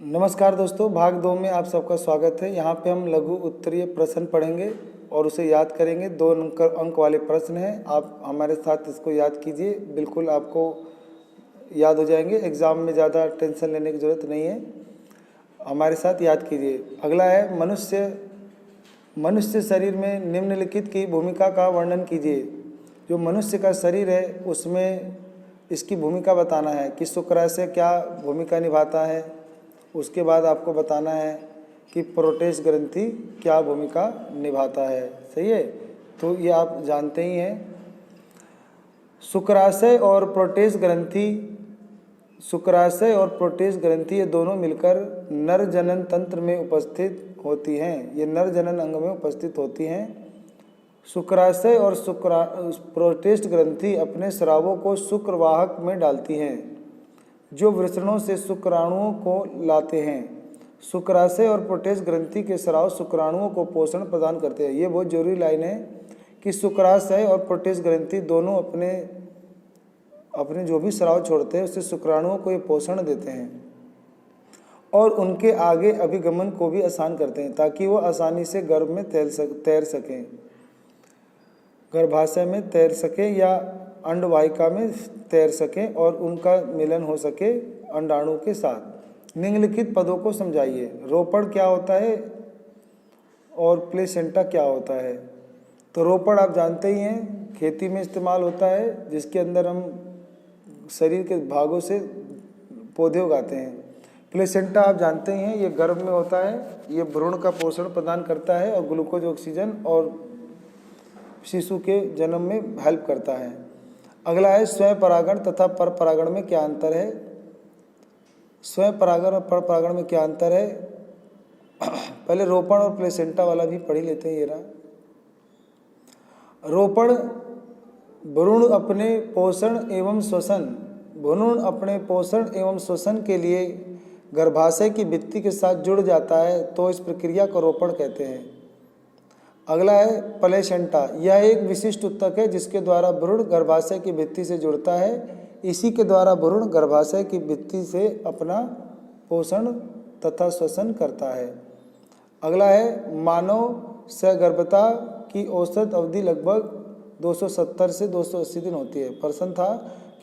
नमस्कार दोस्तों, भाग 2 में आप सबका स्वागत है। यहाँ पे हम लघु उत्तरीय प्रश्न पढ़ेंगे और उसे याद करेंगे। 2 अंक वाले प्रश्न हैं। आप हमारे साथ इसको याद कीजिए, बिल्कुल आपको याद हो जाएंगे। एग्ज़ाम में ज़्यादा टेंशन लेने की ज़रूरत नहीं है, हमारे साथ याद कीजिए। अगला है मनुष्य शरीर में निम्नलिखित की भूमिका का वर्णन कीजिए। जो मनुष्य का शरीर है उसमें इसकी भूमिका बताना है कि शुक्राशय क्या भूमिका निभाता है। उसके बाद आपको बताना है कि प्रोटेस्ट ग्रंथि क्या भूमिका निभाता है। सही है, तो ये आप जानते ही हैं। शुक्राशय और प्रोटेस्ट ग्रंथि ये दोनों मिलकर नर जनन तंत्र में उपस्थित होती हैं। ये नर जनन अंग में उपस्थित होती हैं। शुक्राशय और प्रोटेस्ट ग्रंथि अपने स्रावों को शुक्रवाहक में डालती हैं, जो वृषणों से शुक्राणुओं को लाते हैं। शुक्राशय और प्रोटेस्ट ग्रंथि के स्राव शुक्राणुओं को पोषण प्रदान करते हैं। ये बहुत जरूरी लाइन है कि शुक्राशय और प्रोटेस्ट ग्रंथि दोनों अपने जो भी स्राव छोड़ते हैं उससे शुक्राणुओं को ये पोषण देते हैं और उनके आगे अभिगमन को भी आसान करते हैं, ताकि वो आसानी से गर्भ में तैर सकें, गर्भाशय में तैर सकें या अंडवाहिका में तैर सकें और उनका मिलन हो सके अंडाणु के साथ। निम्नलिखित पदों को समझाइए। रोपण क्या होता है और प्लेसेंटा क्या होता है। तो रोपण आप जानते ही हैं, खेती में इस्तेमाल होता है, जिसके अंदर हम शरीर के भागों से पौधे उगाते हैं। प्लेसेंटा आप जानते ही हैं, ये गर्भ में होता है। ये भ्रूण का पोषण प्रदान करता है और ग्लूकोज, ऑक्सीजन और शिशु के जन्म में हेल्प करता है। अगला है स्वयं परागण तथा पर परागण में क्या अंतर है। स्वयं परागण और पर परागण में क्या अंतर है। पहले रोपण और प्लेसेंटा वाला भी पढ़ ही लेते हैं। ये रहा रोपण। भ्रूण अपने पोषण एवं श्वसन के लिए गर्भाशय की भित्ति के साथ जुड़ जाता है, तो इस प्रक्रिया को रोपण कहते हैं। अगला है प्लेसेंटा। यह एक विशिष्ट ऊतक है जिसके द्वारा भ्रूण गर्भाशय की भित्ति से जुड़ता है। इसी के द्वारा भ्रूण गर्भाशय की भित्ति से अपना पोषण तथा श्वसन करता है। अगला है मानव सगर्भता की औसत अवधि लगभग 270 से 280 दिन होती है। प्रश्न था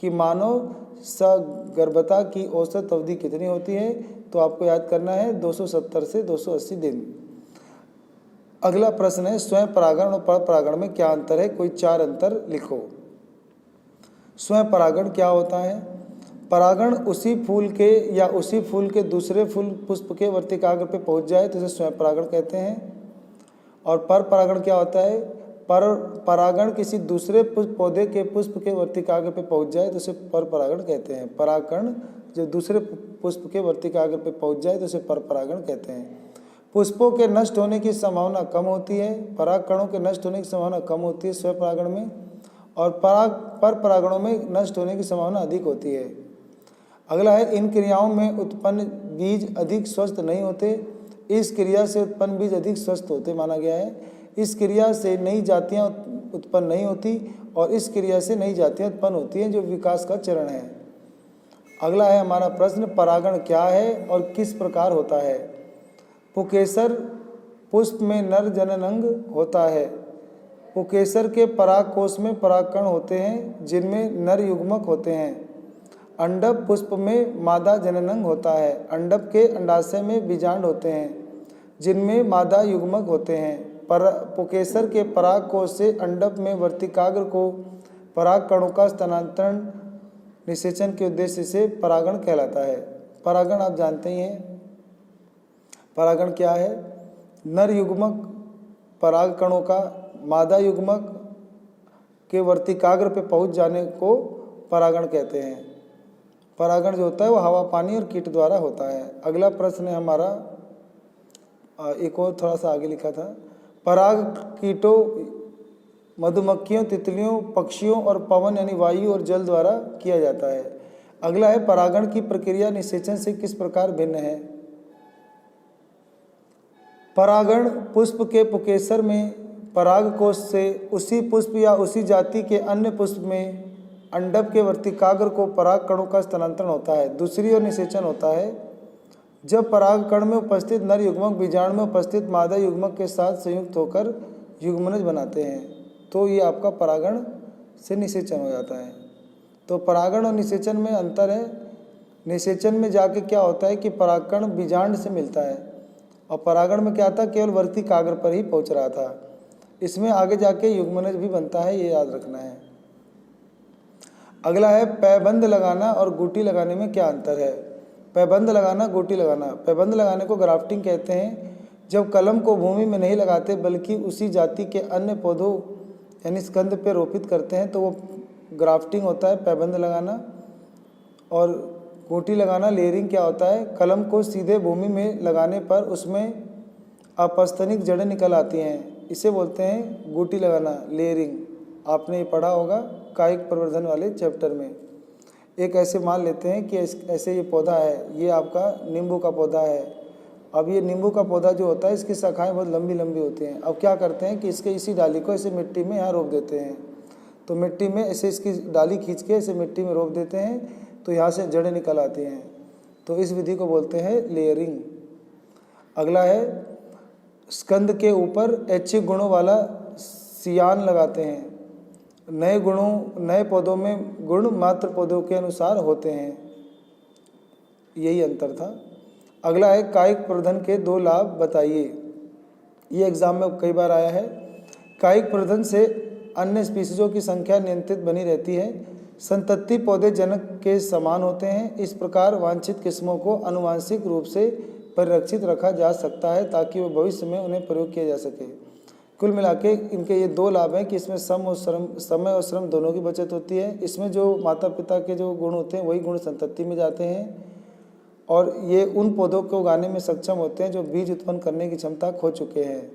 कि मानव सगर्भता की औसत अवधि कितनी होती है, तो आपको याद करना है 270 से 280 दिन। अगला प्रश्न है स्वयं परागण और पर परागण में क्या अंतर है। कोई 4 अंतर लिखो। स्वयं परागण क्या होता है। परागण उसी फूल के दूसरे फूल पुष्प के वर्तिकाग्र पे पहुंच जाए तो इसे स्वयं परागण कहते हैं। और पर परागण क्या होता है। परागण किसी दूसरे पौधे के पुष्प के वर्तिकाग्र पे पहुंच जाए तो उसे पर परागण कहते हैं। परागण जब दूसरे पुष्प के वर्तिकाग्र पे पहुंच जाए तो उसे पर परागण कहते हैं। पुष्पों के नष्ट होने की संभावना कम होती है, पराग कणों के नष्ट होने की संभावना कम होती है स्वयं परागण में, और पर परागणों में नष्ट होने की संभावना अधिक होती है। अगला है इन क्रियाओं में उत्पन्न बीज अधिक स्वस्थ नहीं होते। इस क्रिया से उत्पन्न बीज अधिक स्वस्थ होते माना गया है। इस क्रिया से नई जातियाँ उत्पन्न नहीं होती और इस क्रिया से नई जातियाँ उत्पन्न होती हैं, जो विकास का चरण है। अगला है हमारा प्रश्न, परागण क्या है और किस प्रकार होता है। पुकेसर पुष्प में नर जननांग होता है। पुकेसर के पराग कोश में परागकण होते हैं जिनमें नर युग्मक होते हैं। अंडप पुष्प में मादा जननांग होता है। अंडप के अंडाशय में बीजांड होते हैं जिनमें मादा युग्मक होते हैं। पुकेसर के पराग कोश से अंडप में वर्तिकाग्र को पराग कणों का स्थानांतरण निषेचन के उद्देश्य से परागण कहलाता है। परागण आप जानते ही हैं, परागण क्या है। नर युग्मक पराग कणों का मादा युग्मक के वर्तिकाग्र पे पहुंच जाने को परागण कहते हैं। परागण जो होता है वो हवा, पानी और कीट द्वारा होता है। अगला प्रश्न है हमारा, एक और थोड़ा सा आगे लिखा था। पराग कीटों, मधुमक्खियों, तितलियों, पक्षियों और पवन यानी वायु और जल द्वारा किया जाता है। अगला है परागण की प्रक्रिया निषेचन से किस प्रकार भिन्न है। परागण पुष्प के पुकेसर में पराग कोश से उसी पुष्प या उसी जाति के अन्य पुष्प में अंडप के वर्तिकाग्र को पराग कणों का स्थानांतरण होता है। दूसरी ओर निषेचन होता है जब परागकण में उपस्थित नर युग्मक बीजाणु में उपस्थित मादा युग्मक के साथ संयुक्त होकर युग्मनज बनाते हैं तो ये आपका परागण से निषेचन हो जाता है। तो परागण और निषेचन में अंतर है। निषेचन में जाके क्या होता है कि परागकण बीजांड से मिलता है और परागण में क्या था, केवल वर्ती कागर पर ही पहुंच रहा था। इसमें आगे जाके युग्मनज भी बनता है, ये याद रखना है। अगला है पैबंद लगाना और गुटी लगाने में क्या अंतर है। पैबंद लगाना, गुटी लगाना। पैबंद लगाने को ग्राफ्टिंग कहते हैं। जब कलम को भूमि में नहीं लगाते बल्कि उसी जाति के अन्य पौधों यानी स्कंद पे रोपित करते हैं तो वो ग्राफ्टिंग होता है, पैबंद लगाना। और गोटी लगाना, लेयरिंग क्या होता है, कलम को सीधे भूमि में लगाने पर उसमें अपस्तनिक जड़ें निकल आती हैं, इसे बोलते हैं गोटी लगाना, लेयरिंग। आपने ये पढ़ा होगा कायिक प्रवर्धन वाले चैप्टर में। एक ऐसे मान लेते हैं कि ऐसे ये पौधा है, ये आपका नींबू का पौधा है। अब ये नींबू का पौधा जो होता है इसकी शाखाएं बहुत लंबी लंबी होती हैं। अब क्या करते हैं कि इसके इसी डाली को ऐसे मिट्टी में यहाँ रोप देते हैं, तो मिट्टी में ऐसे इसकी डाली खींच के ऐसे मिट्टी में रोप देते हैं तो यहाँ से जड़ें निकल आती हैं। तो इस विधि को बोलते हैं लेयरिंग। अगला है स्कंद के ऊपर ऐच्छिक गुणों वाला सियान लगाते हैं। नए पौधों में गुण मात्र पौधों के अनुसार होते हैं, यही अंतर था। अगला है कायिक प्रवर्धन के 2 लाभ बताइए। ये एग्जाम में कई बार आया है। कायिक प्रवर्धन से अन्य स्पीसीजों की संख्या नियंत्रित बनी रहती है। संतति पौधे जनक के समान होते हैं। इस प्रकार वांछित किस्मों को आनुवांशिक रूप से परिरक्षित रखा जा सकता है ताकि वो भविष्य में उन्हें प्रयोग किया जा सके। कुल मिला के इनके ये 2 लाभ हैं कि इसमें समय और श्रम दोनों की बचत होती है। इसमें जो माता पिता के जो गुण होते हैं वही गुण संतति में जाते हैं और ये उन पौधों को उगाने में सक्षम होते हैं जो बीज उत्पन्न करने की क्षमता खो चुके हैं।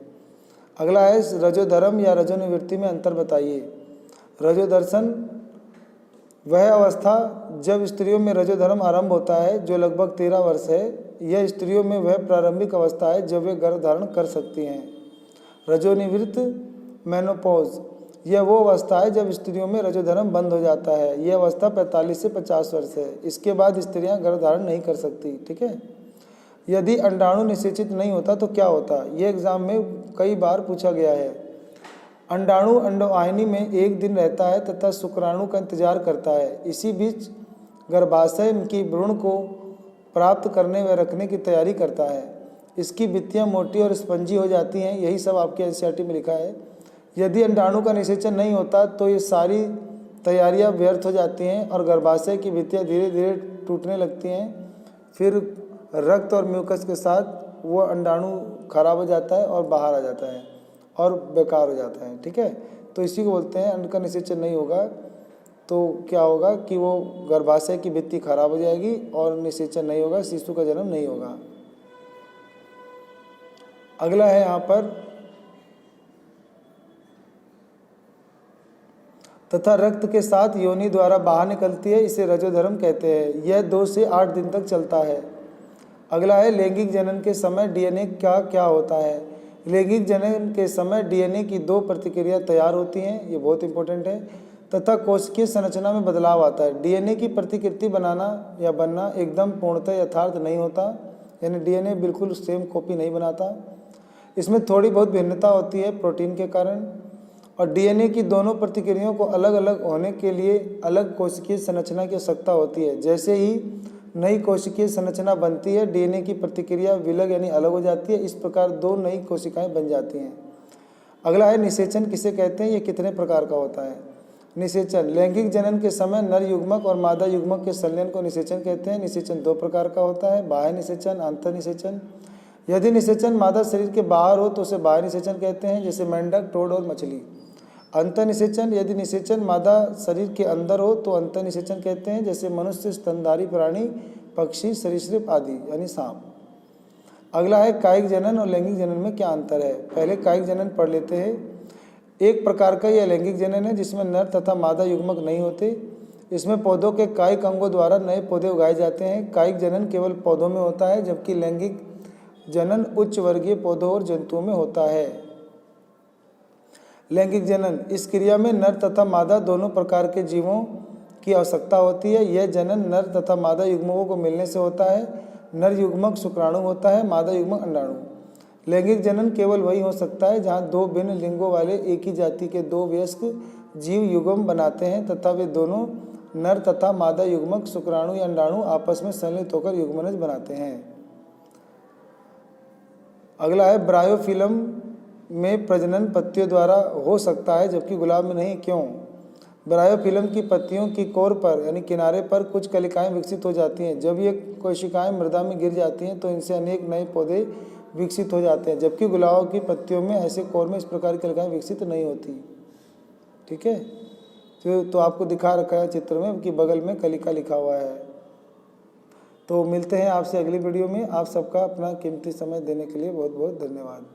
अगला है रजोधर्म या रजोनिवृत्ति में अंतर बताइए। रजोदर्शन वह अवस्था जब स्त्रियों में रजोधर्म आरंभ होता है जो लगभग 13 वर्ष है। यह स्त्रियों में वह प्रारंभिक अवस्था है जब वे गर्भ धारण कर सकती हैं। रजोनिवृत्त मेनोपॉज यह वो अवस्था है जब स्त्रियों में रजोधर्म बंद हो जाता है। यह अवस्था 45 से 50 वर्ष है। इसके बाद स्त्रियां गर्भ धारण नहीं कर सकती। ठीक है। यदि अंडाणु निषेचित नहीं होता तो क्या होता, यह एग्जाम में कई बार पूछा गया है। अंडाणु अंडवाहिनी में 1 दिन रहता है तथा शुक्राणु का इंतजार करता है। इसी बीच गर्भाशय की भ्रूण को प्राप्त करने व रखने की तैयारी करता है। इसकी भित्तियाँ मोटी और स्पंजी हो जाती हैं। यही सब आपके एनसीईआरटी में लिखा है। यदि अंडाणु का निषेचन नहीं होता तो ये सारी तैयारियां व्यर्थ हो जाती हैं और गर्भाशय की भित्तियाँ धीरे धीरे टूटने लगती हैं। फिर रक्त और म्यूकस के साथ वो अंडाणु खराब हो जाता है और बाहर आ जाता है और बेकार हो जाता है। ठीक है। तो इसी को बोलते हैं अंड का निषेचन नहीं होगा तो क्या होगा कि वो गर्भाशय की भित्ति खराब हो जाएगी और निषेचन नहीं होगा, शिशु का जन्म नहीं होगा। अगला है यहाँ पर तथा रक्त के साथ योनि द्वारा बाहर निकलती है, इसे रजोधर्म कहते हैं। यह 2 से 8 दिन तक चलता है। अगला है लैंगिक जनन के समय डीएनए का क्या होता है। लैंगिक जनन के समय डीएनए की 2 प्रतिक्रिया तैयार होती हैं, ये बहुत इंपॉर्टेंट है, तथा कोशिकीय संरचना में बदलाव आता है। डीएनए की प्रतिकृति बनाना या बनना एकदम पूर्णतः यथार्थ नहीं होता, यानी डीएनए बिल्कुल सेम कॉपी नहीं बनाता। इसमें थोड़ी बहुत भिन्नता होती है प्रोटीन के कारण। और डीएनए की दोनों प्रतिक्रियाओं को अलग अलग होने के लिए अलग कोशिकीय संरचना की आवश्यकता होती है। जैसे ही नई कोशिकीय संरचना बनती है डीएनए की प्रतिक्रिया विलग यानी अलग हो जाती है। इस प्रकार 2 नई कोशिकाएं बन जाती हैं। अगला है निषेचन किसे कहते हैं, ये कितने प्रकार का होता है। निषेचन लैंगिक जनन के समय नर युग्मक और मादा युग्मक के संलयन को निषेचन कहते हैं। निषेचन 2 प्रकार का होता है, बाह्य निषेचन, आंतर निषेचन। यदि निषेचन मादा शरीर के बाहर हो तो उसे बाह्य निषेचन कहते हैं, जैसे मेंढक, टोड और मछली। अंतर निषेचन यदि निषेचन मादा शरीर के अंदर हो तो अंतर निषेचन कहते हैं, जैसे मनुष्य, स्तनधारी प्राणी, पक्षी, सरीसृप आदि यानी सांप। अगला है कायिक जनन और लैंगिक जनन में क्या अंतर है। पहले कायिक जनन पढ़ लेते हैं। एक प्रकार का यह लैंगिक जनन है जिसमें नर तथा मादा युग्मक नहीं होते। इसमें पौधों के कायिक अंगों द्वारा नए पौधे उगाए जाते हैं। कायिक जनन केवल पौधों में होता है, जबकि लैंगिक जनन उच्च वर्गीय पौधों और जंतुओं में होता है। लैंगिक जनन इस क्रिया में नर तथा मादा दोनों प्रकार के जीवों की आवश्यकता होती है। यह जनन नर तथा मादा युग्मकों को मिलने से होता है। नर युग्मक शुक्राणु होता है, मादा युग्मक अंडाणु। लैंगिक जनन केवल वही हो सकता है जहाँ दो भिन्न लिंगों वाले एक ही जाति के दो वयस्क जीव युग्म बनाते हैं तथा वे दोनों नर तथा मादा युग्मक शुक्राणु या अंडाणु आपस में संलिप्त होकर युग्मनज बनाते हैं। अगला है ब्रायोफिलम में प्रजनन पत्तियों द्वारा हो सकता है जबकि गुलाब में नहीं, क्यों? ब्रायोफिलम की पत्तियों की कोर पर यानी किनारे पर कुछ कलिकाएं विकसित हो जाती हैं। जब ये कोशिकाएं मृदा में गिर जाती हैं तो इनसे अनेक नए पौधे विकसित हो जाते हैं, जबकि गुलाब की पत्तियों में ऐसे कोर में इस प्रकार की कलिकाएं विकसित नहीं होती। ठीक है, तो आपको दिखा रखा है चित्र में कि बगल में कलिका लिखा हुआ है। तो मिलते हैं आपसे अगली वीडियो में। आप सबका अपना कीमती समय देने के लिए बहुत बहुत धन्यवाद।